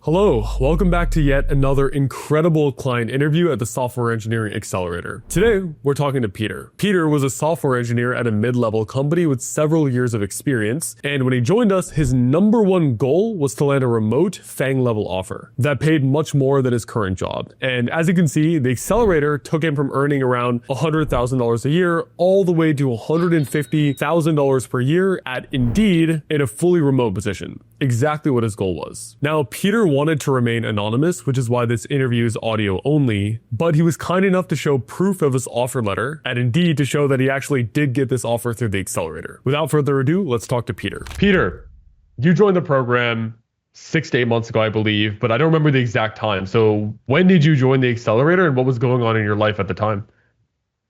Hello, welcome back to yet another incredible client interview at the Software Engineering Accelerator. Today, we're talking to Peter. Peter was a software engineer at a mid-level company with several years of experience, and when he joined us, his number one goal was to land a remote FANG-level offer that paid much more than his current job. And as you can see, the accelerator took him from earning around $100,000 a year all the way to $150,000 per year at Indeed in a fully remote position. Exactly what his goal was. Now, Peter wanted to remain anonymous, which is why this interview is audio only, but he was kind enough to show proof of his offer letter at Indeed to show that he actually did get this offer through the accelerator. Without further ado, let's talk to Peter. Peter, you joined the program 6 to 8 months ago, I believe, but I don't remember the exact time. So when did you join the accelerator and what was going on in your life at the time?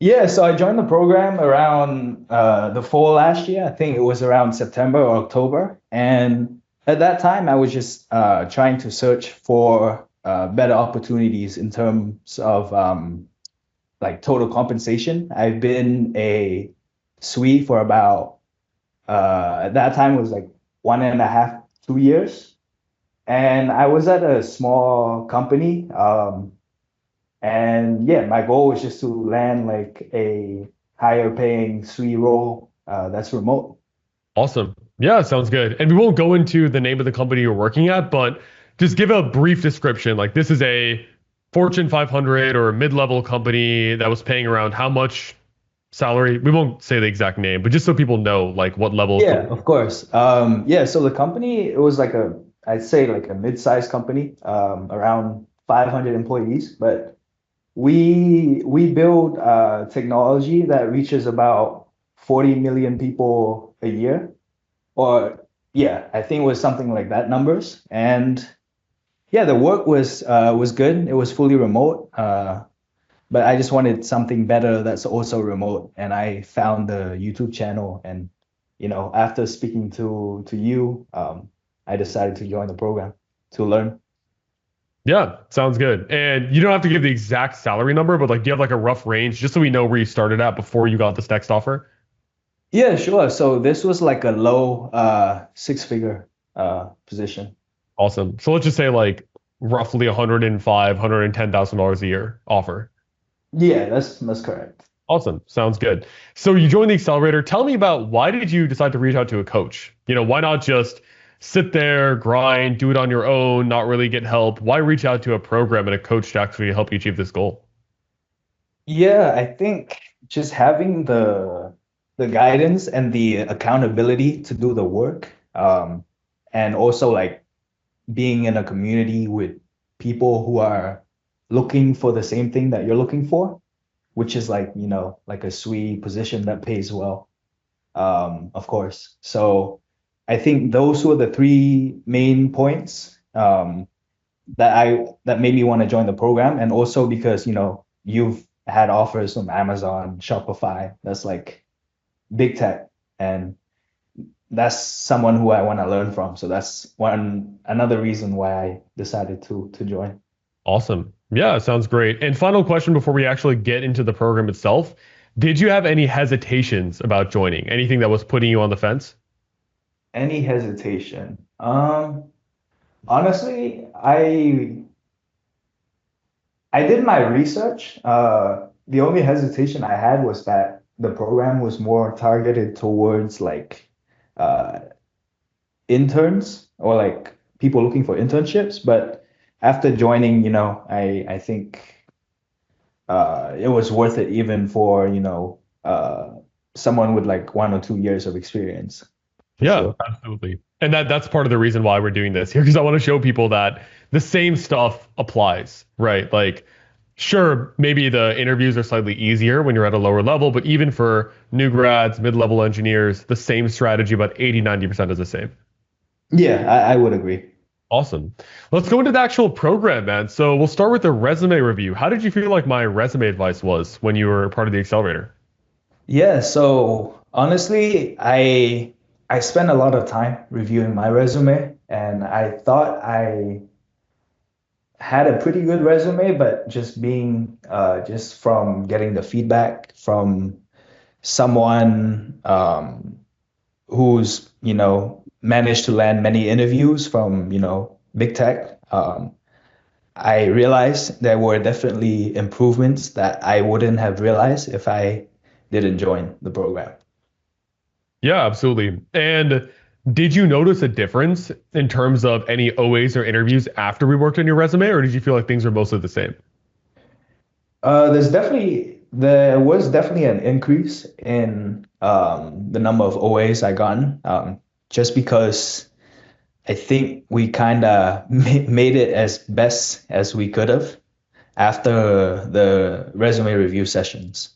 Yeah, so I joined the program around the fall last year. I think it was around September or October. And at that time, I was just trying to search for better opportunities in terms of like total compensation. I've been a SWE for about, at that time it was like 1.5, 2 years. And I was at a small company. And yeah, my goal was just to land like a higher paying SWE role that's remote. Awesome. Yeah, sounds good. And we won't go into the name of the company you're working at, but just give a brief description. Like this is a Fortune 500 or a mid-level company that was paying around how much salary? We won't say the exact name, but just so people know like what level. Yeah, of course. Yeah, so the company, it was like I'd say like a mid-sized company, around 500 employees, but we build technology that reaches about 40 million people a year. Or yeah, I think it was something like that numbers. And yeah, the work was good. It was fully remote. But I just wanted something better that's also remote. And I found the YouTube channel. And after speaking to you, I decided to join the program to learn. Yeah, sounds good. And you don't have to give the exact salary number, but like do you have like a rough range just so we know where you started at before you got this next offer? Yeah, sure. So this was like a low six-figure position. Awesome. So let's just say like roughly 105, $110,000 a year offer. Yeah, that's correct. Awesome. Sounds good. So you joined the accelerator. Tell me about why did you decide to reach out to a coach? Why not just sit there, grind, do it on your own, not really get help? Why reach out to a program and a coach to actually help you achieve this goal? Yeah, I think just having the guidance and the accountability to do the work, and also like being in a community with people who are looking for the same thing that you're looking for, which is like, like a SWE position that pays well, of course. So I think those were the three main points that made me want to join the program. And also because, you've had offers from Amazon, Shopify, that's like big tech. And that's someone who I want to learn from. So that's another reason why I decided to join. Awesome. Yeah, sounds great. And final question before we actually get into the program itself. Did you have any hesitations about joining? Anything that was putting you on the fence? Any hesitation? Honestly, I did my research. The only hesitation I had was that the program was more targeted towards like interns or like people looking for internships. But after joining, I think it was worth it even for, someone with like 1 or 2 years of experience. Yeah, Sure. absolutely. And that's part of the reason why we're doing this here, because I want to show people that the same stuff applies, right? Like, sure, maybe the interviews are slightly easier when you're at a lower level, but even for new grads, mid-level engineers, the same strategy, about 80, 90% is the same. Yeah, I would agree. Awesome. Let's go into the actual program, man. So we'll start with the resume review. How did you feel like my resume advice was when you were part of the accelerator? Yeah, so honestly, I spent a lot of time reviewing my resume, and I thought I had a pretty good resume, but just from getting the feedback from someone who's managed to land many interviews from big tech, I realized there were definitely improvements that I wouldn't have realized if I didn't join the program. Yeah, absolutely. And did you notice a difference in terms of any OAs or interviews after we worked on your resume, or did you feel like things were mostly the same? There was definitely an increase in the number of OAs I gotten, just because I think we kind of made it as best as we could have after the resume review sessions.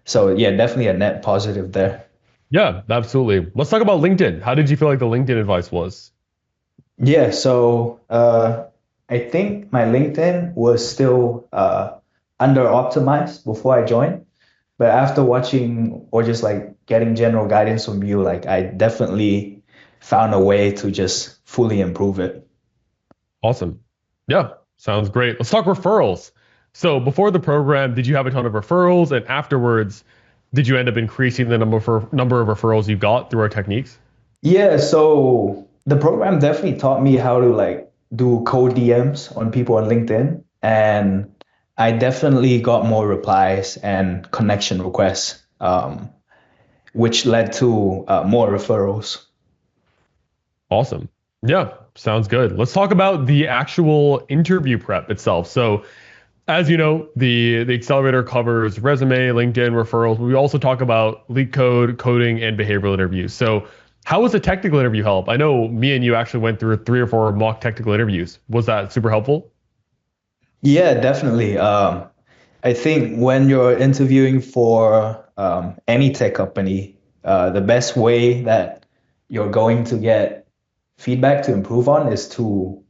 So yeah, definitely a net positive there. Yeah, absolutely. Let's talk about LinkedIn. How did you feel like the LinkedIn advice was? Yeah, so I think my LinkedIn was still under optimized before I joined, but after watching or just like getting general guidance from you, like I definitely found a way to just fully improve it. Awesome. Yeah, sounds great. Let's talk referrals. So before the program, did you have a ton of referrals? And afterwards, did you end up increasing the number of referrals you got through our techniques? Yeah, so the program definitely taught me how to like do cold DMs on people on LinkedIn, and I definitely got more replies and connection requests, which led to more referrals. Awesome. Yeah, sounds good. Let's talk about the actual interview prep itself. So, as you know, the accelerator covers resume, LinkedIn, referrals. We also talk about leak code, coding, and behavioral interviews. So, how was the technical interview help? I know me and you actually went through 3 or 4 mock technical interviews. Was that super helpful? Yeah, definitely. I think when you're interviewing for any tech company, the best way that you're going to get feedback to improve on is to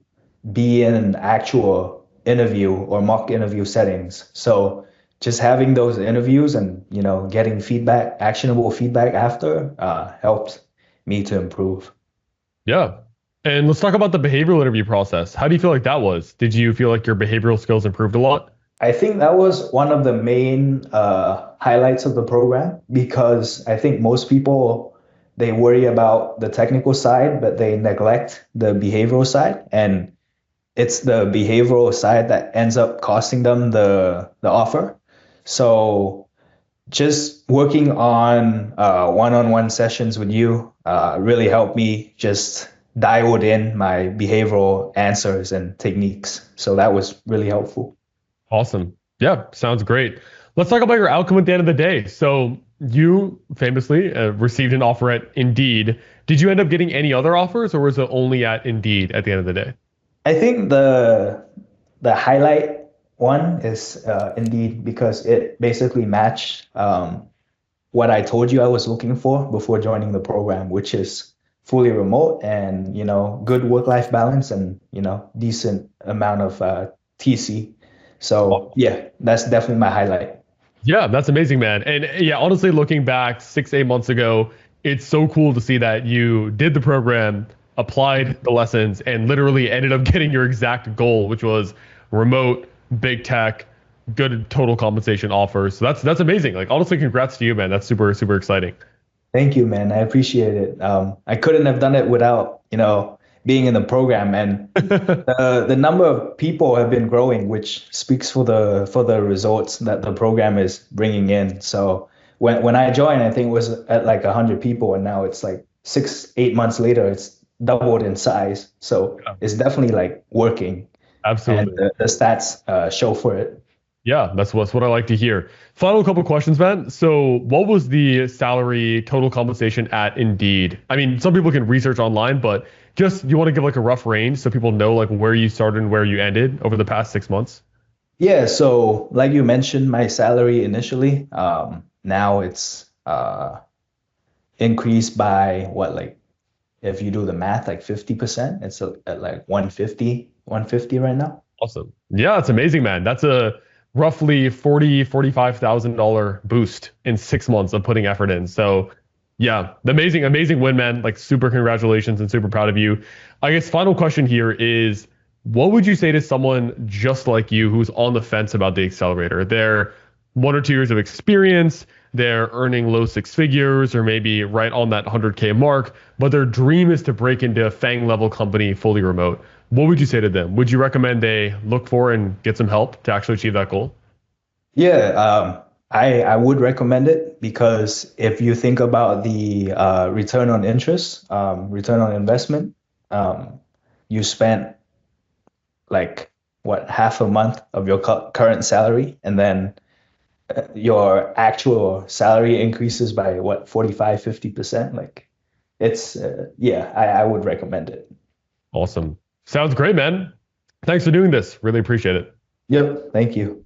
be in an actual interview or mock interview settings. So just having those interviews and getting feedback, actionable feedback after, helped me to improve. Yeah. And let's talk about the behavioral interview process. How do you feel like that was? Did you feel like your behavioral skills improved a lot? I think that was one of the main highlights of the program because I think most people they worry about the technical side, but they neglect the behavioral side, and it's the behavioral side that ends up costing them the offer. So just working on one-on-one sessions with you really helped me just dialed in my behavioral answers and techniques. So that was really helpful. Awesome. Yeah, sounds great. Let's talk about your outcome at the end of the day. So you famously received an offer at Indeed. Did you end up getting any other offers, or was it only at Indeed at the end of the day? I think the highlight one is Indeed because it basically matched what I told you I was looking for before joining the program, which is fully remote and good work-life balance and decent amount of TC. So yeah, that's definitely my highlight. Yeah, that's amazing, man. And yeah, honestly, looking back 6, 8 months ago, it's so cool to see that you did the program, applied the lessons, and literally ended up getting your exact goal, which was remote, big tech, good total compensation offers. So that's amazing. Like honestly, congrats to you, man. That's super, super exciting. Thank you, man. I appreciate it. I couldn't have done it without being in the program, and the number of people have been growing, which speaks for the results that the program is bringing in. So when I joined, I think it was at like 100 people, and now it's like 6, 8 months later, it's doubled in size. So Yeah, it's definitely like working, and absolutely. the stats show for it. Yeah, that's what I like to hear. Final couple questions, man. So, what was the salary total compensation at Indeed? I mean, some people can research online, but just you want to give like a rough range so people know like where you started and where you ended over the past 6 months? Yeah, so like you mentioned, my salary initially, now it's increased by what, like if you do the math, like 50%, it's at like 150 right now. Awesome. Yeah, it's amazing, man. That's a roughly $45,000 boost in 6 months of putting effort in. So, yeah, amazing, amazing win, man. Like, super congratulations and super proud of you. I guess final question here is, what would you say to someone just like you who's on the fence about the accelerator? They're 1 or 2 years of experience, they're earning low 6 figures, or maybe right on that 100K mark, but their dream is to break into a FANG level company fully remote. what would you say to them? Would you recommend they look for and get some help to actually achieve that goal? Yeah, I would recommend it because if you think about the return on interest, return on investment, you spent like what, half a month of your current salary, and then your actual salary increases by what, 45, 50%. Like it's yeah, I would recommend it. Awesome. Sounds great, man. Thanks for doing this. Really appreciate it. Yep, thank you.